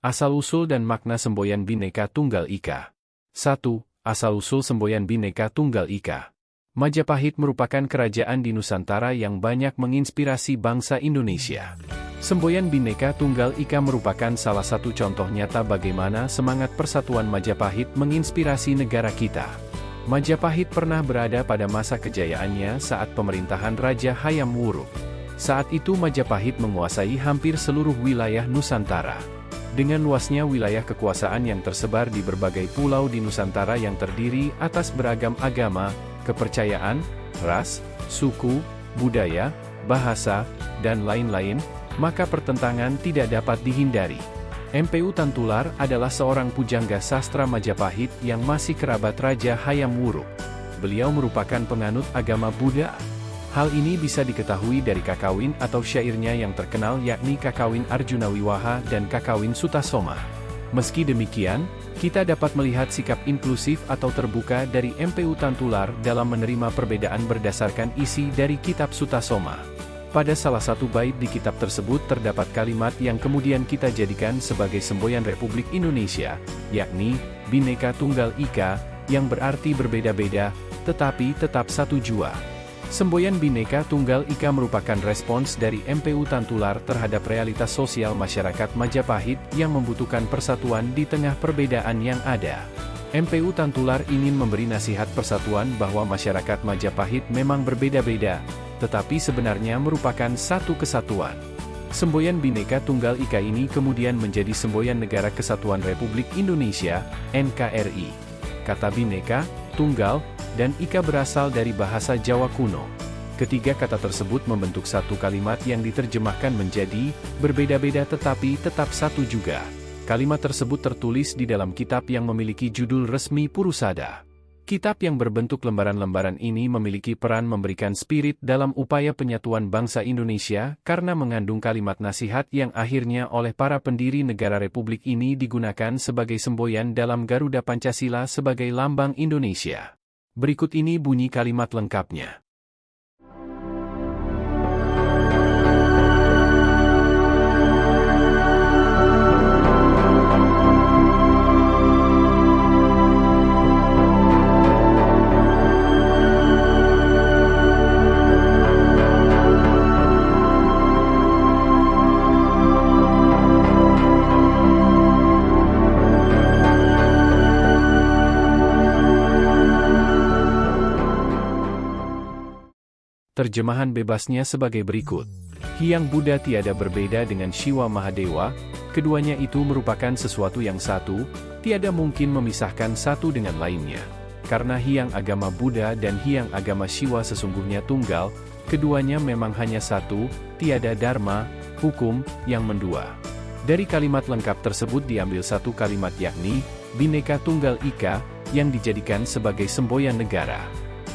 Asal-usul dan makna semboyan Bhinneka Tunggal Ika. 1. Asal-usul semboyan Bhinneka Tunggal Ika. Majapahit merupakan kerajaan di Nusantara yang banyak menginspirasi bangsa Indonesia. Semboyan Bhinneka Tunggal Ika merupakan salah satu contoh nyata bagaimana semangat persatuan Majapahit menginspirasi negara kita. Majapahit pernah berada pada masa kejayaannya saat pemerintahan Raja Hayam Wuruk. Saat itu Majapahit menguasai hampir seluruh wilayah Nusantara. Dengan luasnya wilayah kekuasaan yang tersebar di berbagai pulau di Nusantara yang terdiri atas beragam agama, kepercayaan, ras, suku, budaya, bahasa, dan lain-lain, maka pertentangan tidak dapat dihindari. Mpu Tantular adalah seorang pujangga sastra Majapahit yang masih kerabat Raja Hayam Wuruk. Beliau merupakan penganut agama Buddha. Hal ini bisa diketahui dari kakawin atau syairnya yang terkenal yakni Kakawin Arjuna Wiwaha dan Kakawin Sutasoma. Meski demikian, kita dapat melihat sikap inklusif atau terbuka dari Mpu Tantular dalam menerima perbedaan berdasarkan isi dari kitab Sutasoma. Pada salah satu bait di kitab tersebut terdapat kalimat yang kemudian kita jadikan sebagai semboyan Republik Indonesia, yakni Bhinneka Tunggal Ika, yang berarti berbeda-beda, tetapi tetap satu jua. Semboyan Bhinneka Tunggal Ika merupakan respons dari Mpu Tantular terhadap realitas sosial masyarakat Majapahit yang membutuhkan persatuan di tengah perbedaan yang ada. Mpu Tantular ingin memberi nasihat persatuan bahwa masyarakat Majapahit memang berbeda-beda, tetapi sebenarnya merupakan satu kesatuan. Semboyan Bhinneka Tunggal Ika ini kemudian menjadi semboyan Negara Kesatuan Republik Indonesia, NKRI. Kata Bhinneka, Tunggal, dan Ika berasal dari bahasa Jawa kuno. Ketiga kata tersebut membentuk satu kalimat yang diterjemahkan menjadi, berbeda-beda tetapi tetap satu juga. Kalimat tersebut tertulis di dalam kitab yang memiliki judul resmi Purusada. Kitab yang berbentuk lembaran-lembaran ini memiliki peran memberikan spirit dalam upaya penyatuan bangsa Indonesia karena mengandung kalimat nasihat yang akhirnya oleh para pendiri negara Republik ini digunakan sebagai semboyan dalam Garuda Pancasila sebagai lambang Indonesia. Berikut ini bunyi kalimat lengkapnya. Terjemahan bebasnya sebagai berikut. Hyang Buddha tiada berbeda dengan Shiva Mahadewa, keduanya itu merupakan sesuatu yang satu, tiada mungkin memisahkan satu dengan lainnya. Karena Hyang agama Buddha dan Hyang agama Shiva sesungguhnya tunggal, keduanya memang hanya satu, tiada dharma, hukum, yang mendua. Dari kalimat lengkap tersebut diambil satu kalimat yakni, Bhinneka Tunggal Ika, yang dijadikan sebagai semboyan negara.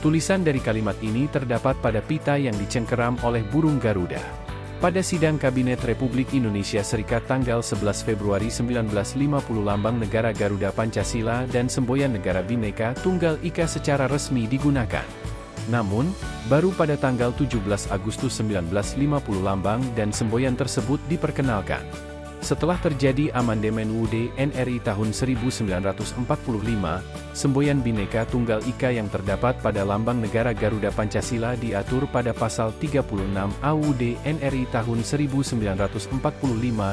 Tulisan dari kalimat ini terdapat pada pita yang dicengkeram oleh burung Garuda. Pada sidang Kabinet Republik Indonesia Serikat tanggal 11 Februari 1950 lambang negara Garuda Pancasila dan semboyan negara Bhinneka Tunggal Ika secara resmi digunakan. Namun, baru pada tanggal 17 Agustus 1950 lambang dan semboyan tersebut diperkenalkan. Setelah terjadi amandemen UUD NRI tahun 1945, semboyan Bhinneka Tunggal Ika yang terdapat pada lambang negara Garuda Pancasila diatur pada pasal 36 AUUD NRI tahun 1945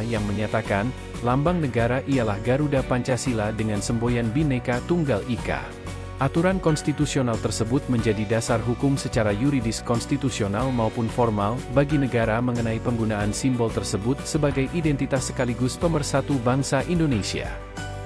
yang menyatakan, lambang negara ialah Garuda Pancasila dengan semboyan Bhinneka Tunggal Ika. Aturan konstitusional tersebut menjadi dasar hukum secara yuridis konstitusional maupun formal bagi negara mengenai penggunaan simbol tersebut sebagai identitas sekaligus pemersatu bangsa Indonesia.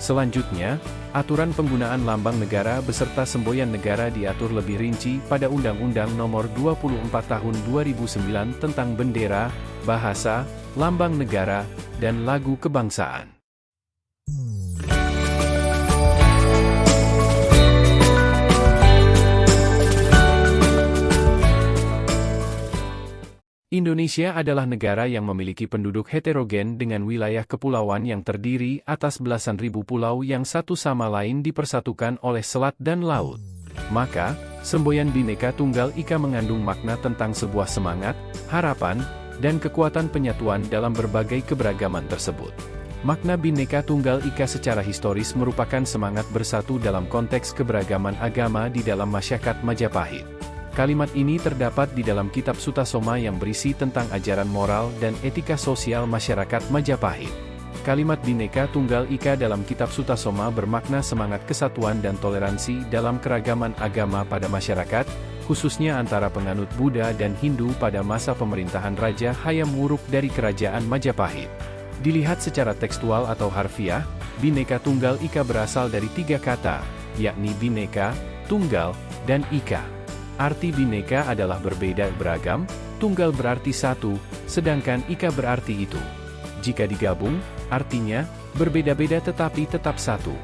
Selanjutnya, aturan penggunaan lambang negara beserta semboyan negara diatur lebih rinci pada Undang-Undang Nomor 24 Tahun 2009 tentang bendera, bahasa, lambang negara, dan lagu kebangsaan. Indonesia adalah negara yang memiliki penduduk heterogen dengan wilayah kepulauan yang terdiri atas belasan ribu pulau yang satu sama lain dipersatukan oleh selat dan laut. Maka, semboyan Bhinneka Tunggal Ika mengandung makna tentang sebuah semangat, harapan, dan kekuatan penyatuan dalam berbagai keberagaman tersebut. Makna Bhinneka Tunggal Ika secara historis merupakan semangat bersatu dalam konteks keberagaman agama di dalam masyarakat Majapahit. Kalimat ini terdapat di dalam kitab Sutasoma yang berisi tentang ajaran moral dan etika sosial masyarakat Majapahit. Kalimat Bhinneka Tunggal Ika dalam kitab Sutasoma bermakna semangat kesatuan dan toleransi dalam keragaman agama pada masyarakat, khususnya antara penganut Buddha dan Hindu pada masa pemerintahan Raja Hayam Wuruk dari Kerajaan Majapahit. Dilihat secara tekstual atau harfiah, Bhinneka Tunggal Ika berasal dari 3 kata, yakni Bhinneka, Tunggal, dan Ika. Arti Bhinneka adalah berbeda beragam, Tunggal berarti satu, sedangkan Ika berarti itu. Jika digabung, artinya, berbeda-beda tetapi tetap satu.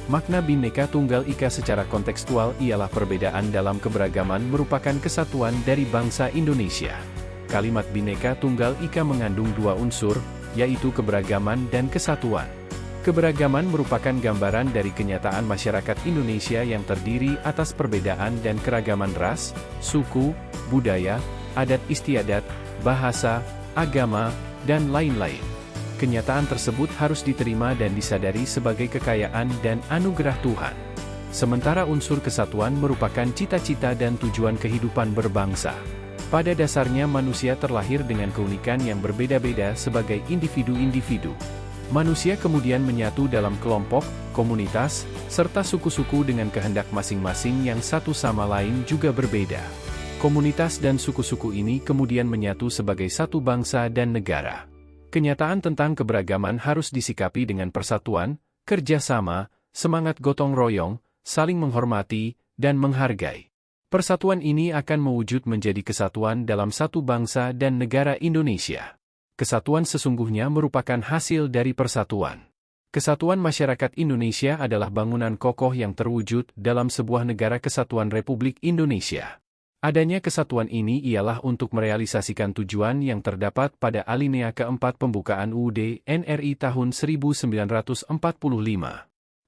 Makna Bhinneka Tunggal Ika secara kontekstual ialah perbedaan dalam keberagaman merupakan kesatuan dari bangsa Indonesia. Kalimat Bhinneka Tunggal Ika mengandung 2 unsur, yaitu keberagaman dan kesatuan. Keberagaman merupakan gambaran dari kenyataan masyarakat Indonesia yang terdiri atas perbedaan dan keragaman ras, suku, budaya, adat istiadat, bahasa, agama, dan lain-lain. Kenyataan tersebut harus diterima dan disadari sebagai kekayaan dan anugerah Tuhan. Sementara unsur kesatuan merupakan cita-cita dan tujuan kehidupan berbangsa. Pada dasarnya manusia terlahir dengan keunikan yang berbeda-beda sebagai individu-individu. Manusia kemudian menyatu dalam kelompok, komunitas, serta suku-suku dengan kehendak masing-masing yang satu sama lain juga berbeda. Komunitas dan suku-suku ini kemudian menyatu sebagai satu bangsa dan negara. Kenyataan tentang keberagaman harus disikapi dengan persatuan, kerjasama, semangat gotong royong, saling menghormati, dan menghargai. Persatuan ini akan mewujud menjadi kesatuan dalam satu bangsa dan negara Indonesia. Kesatuan sesungguhnya merupakan hasil dari persatuan. Kesatuan masyarakat Indonesia adalah bangunan kokoh yang terwujud dalam sebuah negara kesatuan Republik Indonesia. Adanya kesatuan ini ialah untuk merealisasikan tujuan yang terdapat pada alinea keempat pembukaan UUD NRI tahun 1945.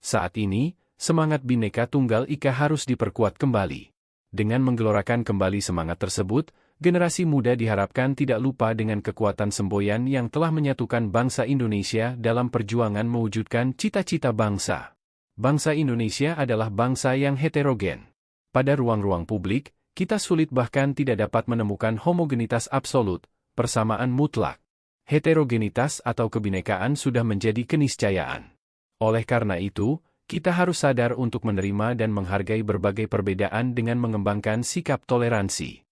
Saat ini, semangat Bhinneka Tunggal Ika harus diperkuat kembali. Dengan menggelorakan kembali semangat tersebut, generasi muda diharapkan tidak lupa dengan kekuatan semboyan yang telah menyatukan bangsa Indonesia dalam perjuangan mewujudkan cita-cita bangsa. Bangsa Indonesia adalah bangsa yang heterogen. Pada ruang-ruang publik, kita sulit bahkan tidak dapat menemukan homogenitas absolut, persamaan mutlak. Heterogenitas atau kebinekaan sudah menjadi keniscayaan. Oleh karena itu, kita harus sadar untuk menerima dan menghargai berbagai perbedaan dengan mengembangkan sikap toleransi.